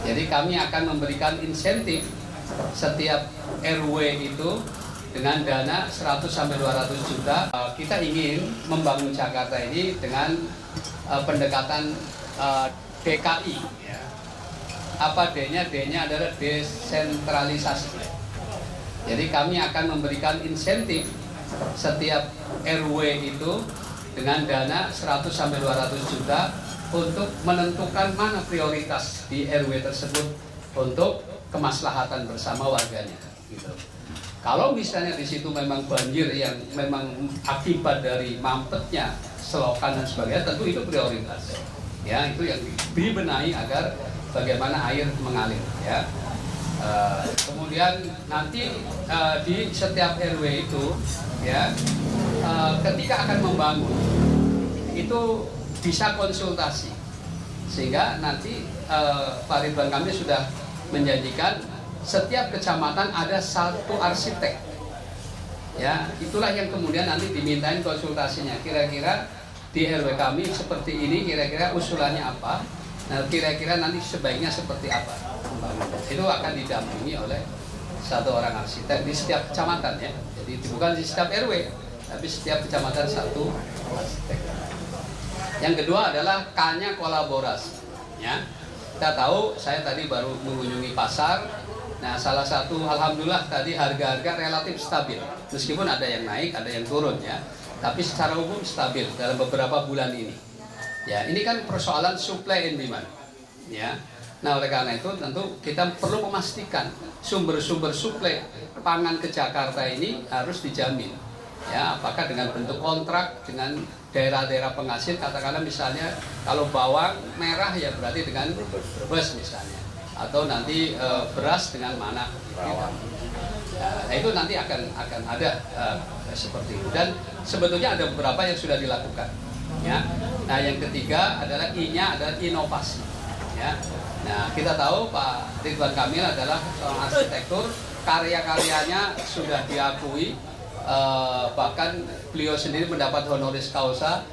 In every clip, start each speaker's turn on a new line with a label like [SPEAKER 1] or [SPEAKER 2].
[SPEAKER 1] Jadi kami akan memberikan insentif setiap RW itu dengan dana 100 sampai 200 juta. Kita ingin membangun Jakarta ini dengan pendekatan DKI. Apa D-nya? D-nya adalah desentralisasi. Jadi kami akan memberikan insentif setiap RW itu dengan dana 100 sampai 200 juta untuk menentukan mana prioritas di RW tersebut untuk kemaslahatan bersama warganya. Gitu. Kalau misalnya di situ memang banjir yang memang akibat dari mampetnya selokan dan sebagainya, tentu itu prioritas. Ya, itu yang dibenahi agar bagaimana air mengalir. Ya. Kemudian nanti di setiap RW itu, ya, ketika akan membangun itu bisa konsultasi, sehingga nanti Pak Ridwan Kamil sudah menjanjikan setiap kecamatan ada satu arsitek. Ya, itulah yang kemudian nanti dimintain konsultasinya. Kira-kira di RW kami seperti ini, kira-kira usulannya apa? Nah, kira-kira nanti sebaiknya seperti apa? Itu akan didampingi oleh satu orang arsitek di setiap kecamatan, ya. Jadi bukan di setiap RW, tapi setiap kecamatan satu arsitek. Yang kedua adalah K-nya kolaborasi. Ya. Kita tahu, saya tadi baru mengunjungi pasar. Nah, salah satu, alhamdulillah tadi harga-harga relatif stabil. Meskipun ada yang naik, ada yang turun, ya. Tapi secara umum stabil dalam beberapa bulan ini. Ya, ini kan persoalan supply and demand. Ya. Nah, oleh karena itu tentu kita perlu memastikan sumber-sumber suplai pangan ke Jakarta ini harus dijamin. Ya, apakah dengan bentuk kontrak dengan daerah-daerah penghasil, katakanlah misalnya kalau bawang merah ya berarti dengan Brebes misalnya, atau nanti beras dengan mana bawang. Nah, itu nanti akan ada seperti itu, dan sebetulnya ada beberapa yang sudah dilakukan. Ya. Nah, yang ketiga adalah I-nya adalah inovasi. Ya. Nah, kita tahu Pak Ridwan Kamil adalah seorang arsitektur, karya-karyanya sudah diakui, bahkan beliau sendiri mendapat honoris causa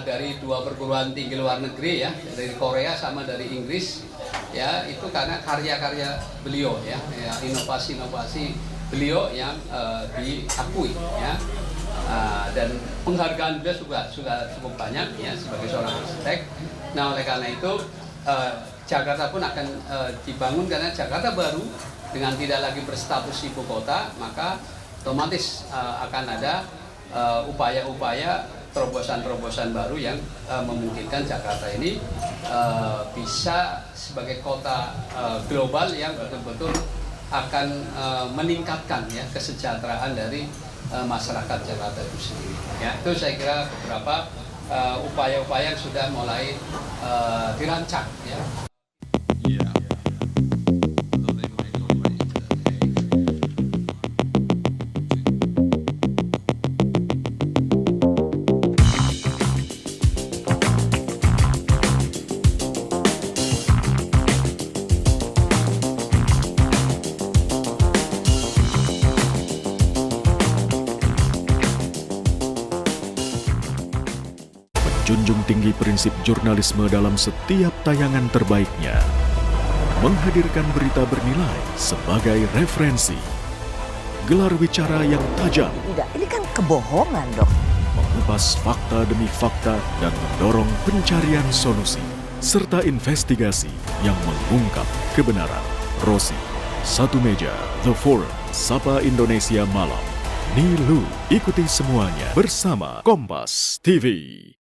[SPEAKER 1] dari 2 perguruan tinggi luar negeri, ya, dari Korea sama dari Inggris, ya, itu karena karya-karya beliau, ya, inovasi-inovasi beliau yang diakui, ya. Dan penghargaan beliau sudah cukup banyak, ya, sebagai seorang arsitek. Nah, oleh karena itu Jakarta pun akan dibangun karena Jakarta baru dengan tidak lagi berstatus ibu kota, maka otomatis akan ada upaya-upaya terobosan-terobosan baru yang memungkinkan Jakarta ini bisa sebagai kota global yang betul-betul akan meningkatkan, ya, kesejahteraan dari masyarakat Jakarta itu sendiri. Ya, itu saya kira beberapa upaya-upaya yang sudah mulai dirancang. Ya.
[SPEAKER 2] Menjunjung tinggi prinsip jurnalisme dalam setiap tayangan terbaiknya, menghadirkan berita bernilai sebagai referensi, gelar bicara yang tajam,
[SPEAKER 3] Tidak, ini kan kebohongan dong.
[SPEAKER 2] mengupas fakta demi fakta dan mendorong pencarian solusi, serta investigasi yang mengungkap kebenaran. Rosi, Satu Meja, The Forum, Sapa Indonesia Malam. Nilu, ikuti semuanya bersama Kompas TV.